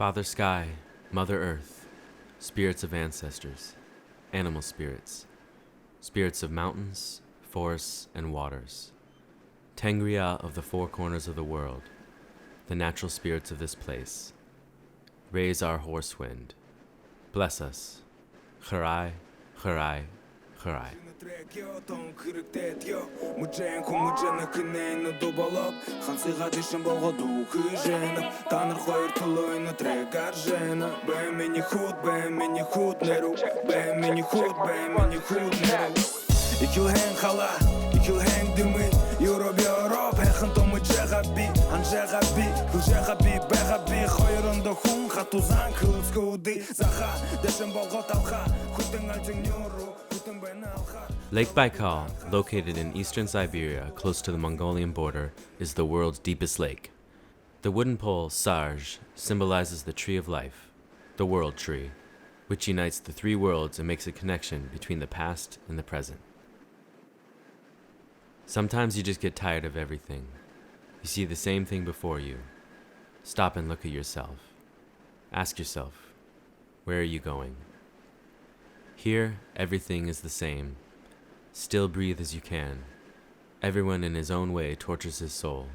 Father Sky, Mother Earth, spirits of ancestors, animal spirits, spirits of mountains, forests, and waters, Tengria of the four corners of the world, the natural spirits of this place, raise our horse wind, bless us, Akhai, Akhai, Akhai. Lake Baikal, located in eastern Siberia, close to the Mongolian border, is the world's deepest lake. The wooden pole, Sarj, symbolizes the tree of life, the world tree, which unites the three worlds and makes a connection between the past and the present. Sometimes you just get tired of everything. You see the same thing before you. Stop and look at yourself. Ask yourself, where are you going? Here, everything is the same. Still breathe as you can. Everyone in his own way tortures his soul.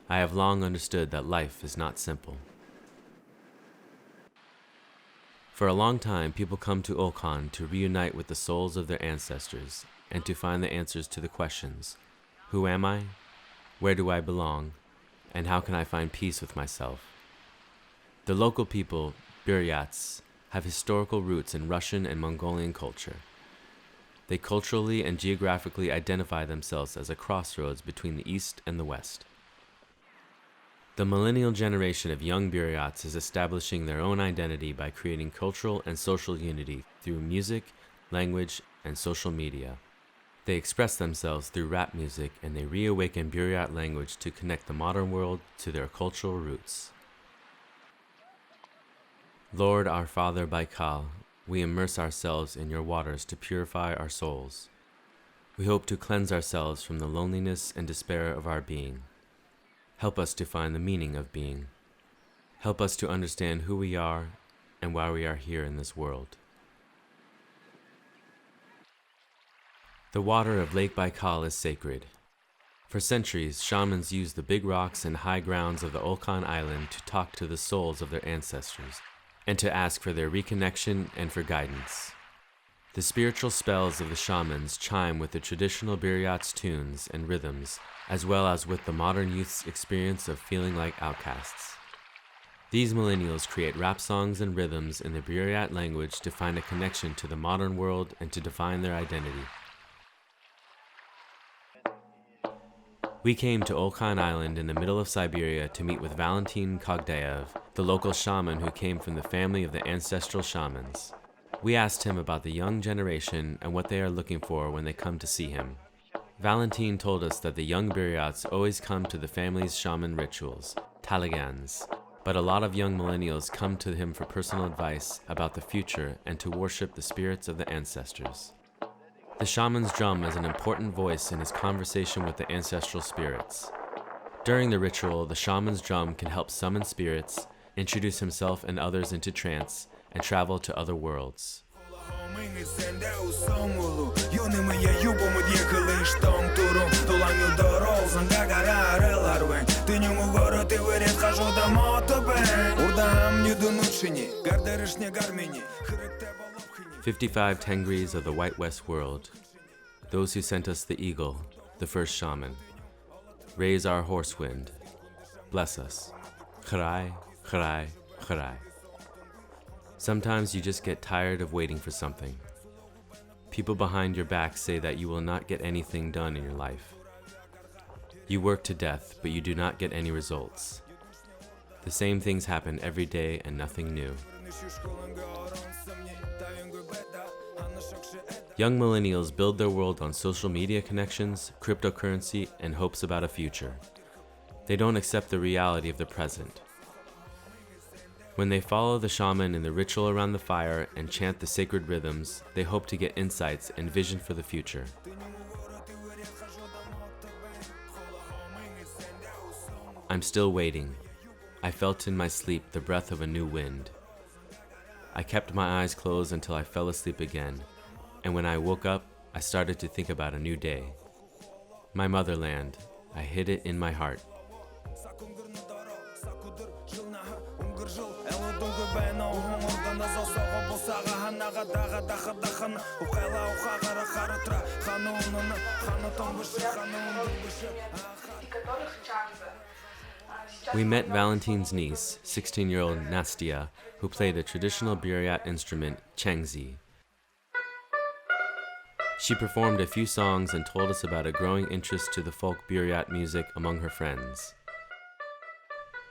I have long understood that life is not simple. For a long time, people come to Alhan to reunite with the souls of their ancestors and to find the answers to the questions: who am I? Where do I belong? And how can I find peace with myself? The local people, Buryats, have historical roots in Russian and Mongolian culture. They culturally and geographically identify themselves as a crossroads between the East and the West. The millennial generation of young Buryats is establishing their own identity by creating cultural and social unity through music, language, and social media. They express themselves through rap music, and they reawaken Buryat language to connect the modern world to their cultural roots. Lord, our Father Baikal, we immerse ourselves in your waters to purify our souls. We hope to cleanse ourselves from the loneliness and despair of our being. Help us to find the meaning of being. Help us to understand who we are and why we are here in this world. The water of Lake Baikal is sacred. For centuries, shamans used the big rocks and high grounds of the Alhan Island to talk to the souls of their ancestors and to ask for their reconnection and for guidance. The spiritual spells of the shamans chime with the traditional Buryats tunes and rhythms, as well as with the modern youth's experience of feeling like outcasts. These millennials create rap songs and rhythms in the Buryat language to find a connection to the modern world and to define their identity. We came to Alhan Island in the middle of Siberia to meet with Valentin Kogdayev, the local shaman who came from the family of the ancestral shamans. We asked him about the young generation and what they are looking for when they come to see him. Valentin told us that the young Buryats always come to the family's shaman rituals, taligans, but a lot of young millennials come to him for personal advice about the future and to worship the spirits of the ancestors. The shaman's drum is an important voice in his conversation with the ancestral spirits. During the ritual, the shaman's drum can help summon spirits, introduce himself and others into trance, and travel to other worlds. "55 Tengris of the White West world, those who sent us the eagle, the first shaman. Raise our horse wind, bless us, Akhai, Akhai, Akhai." Sometimes you just get tired of waiting for something. People behind your back say that you will not get anything done in your life. You work to death, but you do not get any results. The same things happen every day and nothing new. Young millennials build their world on social media connections, cryptocurrency, and hopes about a future. They don't accept the reality of the present. When they follow the shaman in the ritual around the fire and chant the sacred rhythms, they hope to get insights and vision for the future. I'm still waiting. I felt in my sleep the breath of a new wind. I kept my eyes closed until I fell asleep again, and when I woke up, I started to think about a new day. My motherland, I hid it in my heart. We met Valentine's niece, 16-year-old Nastia, who played a traditional Buryat instrument, changzi. She performed a few songs and told us about a growing interest to the folk Buryat music among her friends.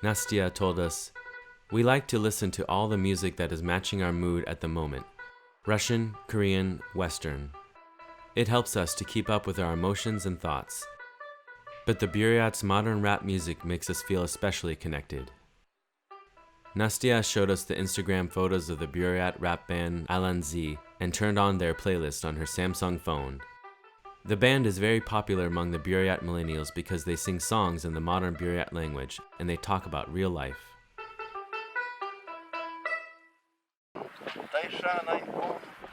Nastia told us, "We like to listen to all the music that is matching our mood at the moment. Russian, Korean, Western. It helps us to keep up with our emotions and thoughts. But the Buryat's modern rap music makes us feel especially connected." Nastia showed us the Instagram photos of the Buryat rap band Alhan Dze and turned on their playlist on her Samsung phone. The band is very popular among the Buryat millennials because they sing songs in the modern Buryat language and they talk about real life.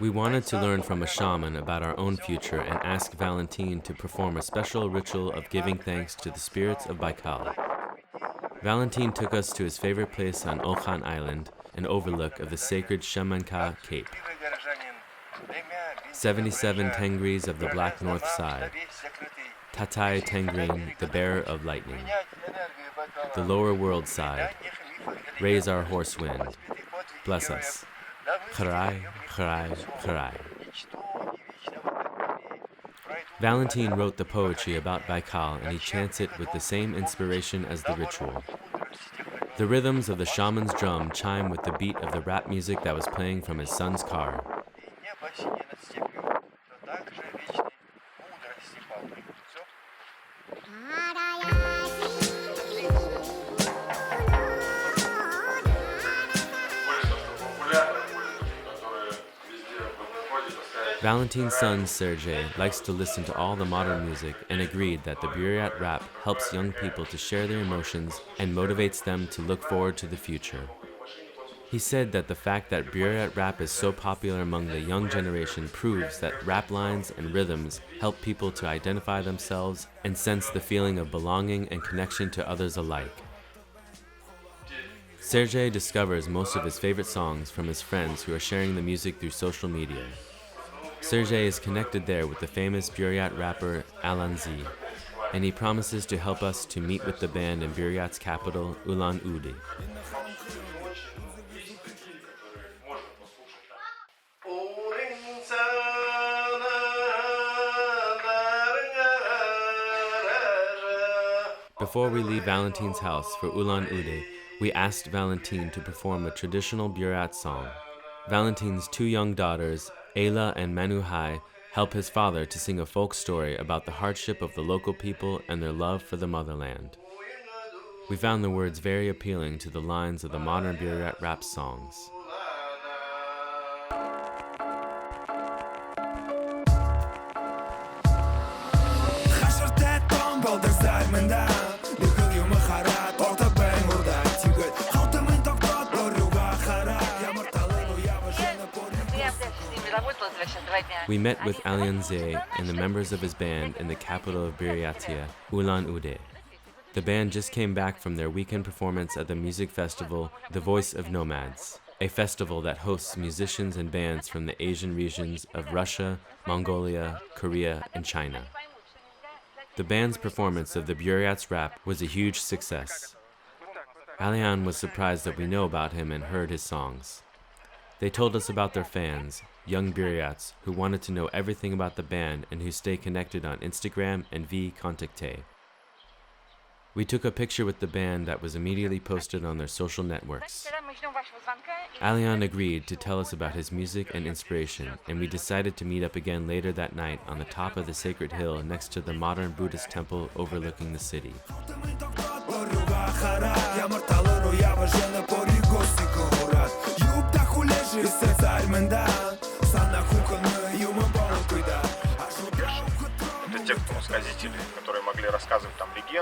We wanted to learn from a shaman about our own future and asked Valentine to perform a special ritual of giving thanks to the spirits of Baikal. Valentine took us to his favorite place on Alhan Island, an overlook of the sacred Shamanka Cape. 77 Tengris of the Black North Side, Tatai Tengrin, the bearer of lightning, the lower world side, raise our horse wind, bless us, Kharai, Kharai, Kharai. Valentine wrote the poetry about Baikal and he chants it with the same inspiration as the ritual. The rhythms of the shaman's drum chime with the beat of the rap music that was playing from his son's car. Valentine's son, Sergey, likes to listen to all the modern music and agreed that the Buryat rap helps young people to share their emotions and motivates them to look forward to the future. He said that the fact that Buryat rap is so popular among the young generation proves that rap lines and rhythms help people to identify themselves and sense the feeling of belonging and connection to others alike. Sergey discovers most of his favorite songs from his friends who are sharing the music through social media. Sergey is connected there with the famous Buryat rapper Alhan Dze, and he promises to help us to meet with the band in Buryat's capital, Ulan Ude. Before we leave Valentine's house for Ulan Ude, we asked Valentine to perform a traditional Buryat song. Valentine's two young daughters, Ayla and Manuhai, help his father to sing a folk story about the hardship of the local people and their love for the motherland. We found the words very appealing to the lines of the modern Buryat rap songs. We met with Alhan Dze and the members of his band in the capital of Buryatia, Ulan Ude. The band just came back from their weekend performance at the music festival The Voice of Nomads, a festival that hosts musicians and bands from the Asian regions of Russia, Mongolia, Korea, and China. The band's performance of the Buryat's rap was a huge success. Alhan was surprised that we know about him and heard his songs. They told us about their fans, young Buryats, who wanted to know everything about the band and who stay connected on Instagram and VKontakte. We took a picture with the band that was immediately posted on their social networks. Alhan agreed to tell us about his music and inspiration, and we decided to meet up again later that night on the top of the sacred hill next to the modern Buddhist temple overlooking the city.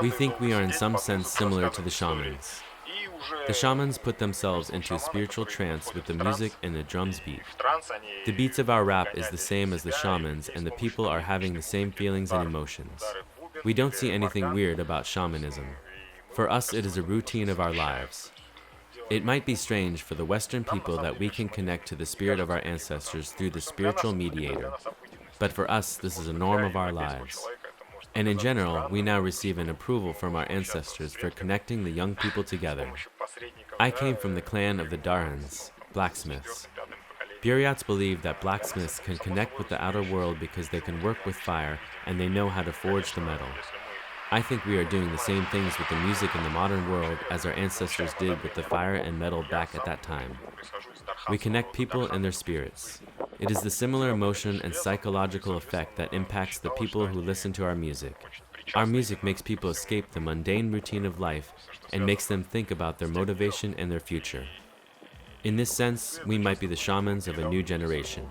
We think we are in some sense similar to the shamans. The shamans put themselves into a spiritual trance with the music and the drum's beat. The beats of our rap is the same as the shamans, and the people are having the same feelings and emotions. We don't see anything weird about shamanism. For us, it is a routine of our lives. It might be strange for the Western people that we can connect to the spirit of our ancestors through the spiritual mediator, but for us, this is a norm of our lives. And in general, we now receive an approval from our ancestors for connecting the young people together. I came from the clan of the Darhans, blacksmiths. Buryats believe that blacksmiths can connect with the outer world because they can work with fire and they know how to forge the metal. I think we are doing the same things with the music in the modern world as our ancestors did with the fire and metal back at that time. We connect people and their spirits. It is the similar emotion and psychological effect that impacts the people who listen to our music. Our music makes people escape the mundane routine of life and makes them think about their motivation and their future. In this sense, we might be the shamans of a new generation.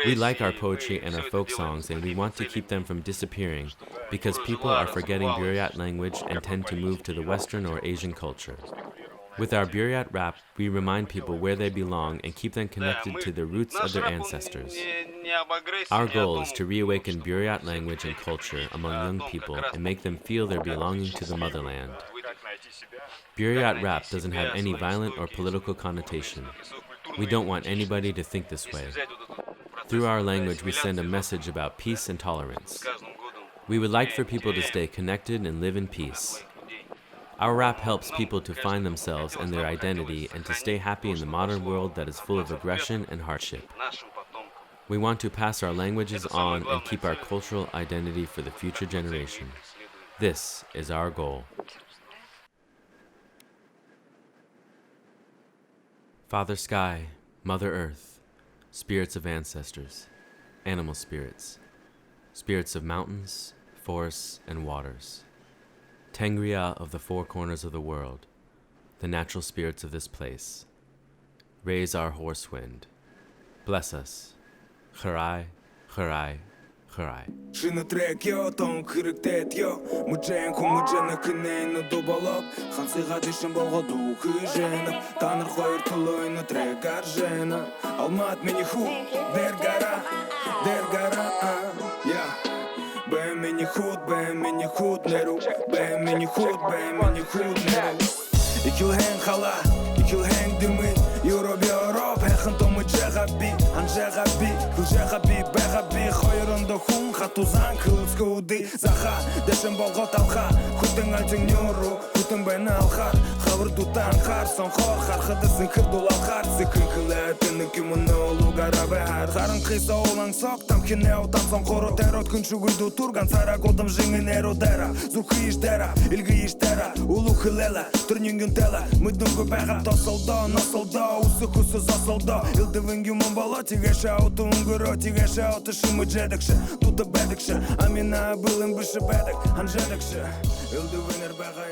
We like our poetry and our folk songs, and we want to keep them from disappearing because people are forgetting Buryat language and tend to move to the Western or Asian culture. With our Buryat rap, we remind people where they belong and keep them connected to the roots of their ancestors. Our goal is to reawaken Buryat language and culture among young people and make them feel their belonging to the motherland. Buryat rap doesn't have any violent or political connotation. We don't want anybody to think this way. Through our language, we send a message about peace and tolerance. We would like for people to stay connected and live in peace. Our rap helps people to find themselves and their identity and to stay happy in the modern world that is full of aggression and hardship. We want to pass our languages on and keep our cultural identity for the future generation. This is our goal. Father Sky, Mother Earth, spirits of ancestors, animal spirits, spirits of mountains, forests, and waters, Tengria of the four corners of the world, the natural spirits of this place, raise our horse wind, bless us, Akhai, Akhai, Akhai. Шина трекьо, том кырыктетьо, мужен кумужена кынейну дуболоп, хансыга дишен болгоду кыжена, таныр хойр тулойну трек аржена, алмат мени ху, дергара, я. Бэм мени худ неру, бэм мени худ неру. Икилхен хала, икилхен дымы, Europe, hechen tomu Jegabi, Anjegabi, Kujegabi, Begabi, Khoyrondo Hun, Hatuzan, Kulskudi, Zaha, Deshem Bogot Alha, Huten Alting Nuru, Huten Ben Alhar, Havr Dutan Har, Son Hor, Harhadasin Kirdul Alhar, Zikinkilet, in Kimono, Lugarabehar, Haran Kisa Olang Sok, Tam Kineo, Tam Son Koro Terot, Kunchugudu Turgan, Saragodam Jinginero Dera, Zukish Dera, Ilgish Dera, Uluhilela, Turningun Tela, Mudungu Begat, Tosoldo, Nosoldo. Усукусу засолдо, илдывын юмон боло, тигеше ауты унгуро, тигеше ауты шимы джедекше, тута бедекше, амина былым выше бедек, анжедекше, илдывын эрбега,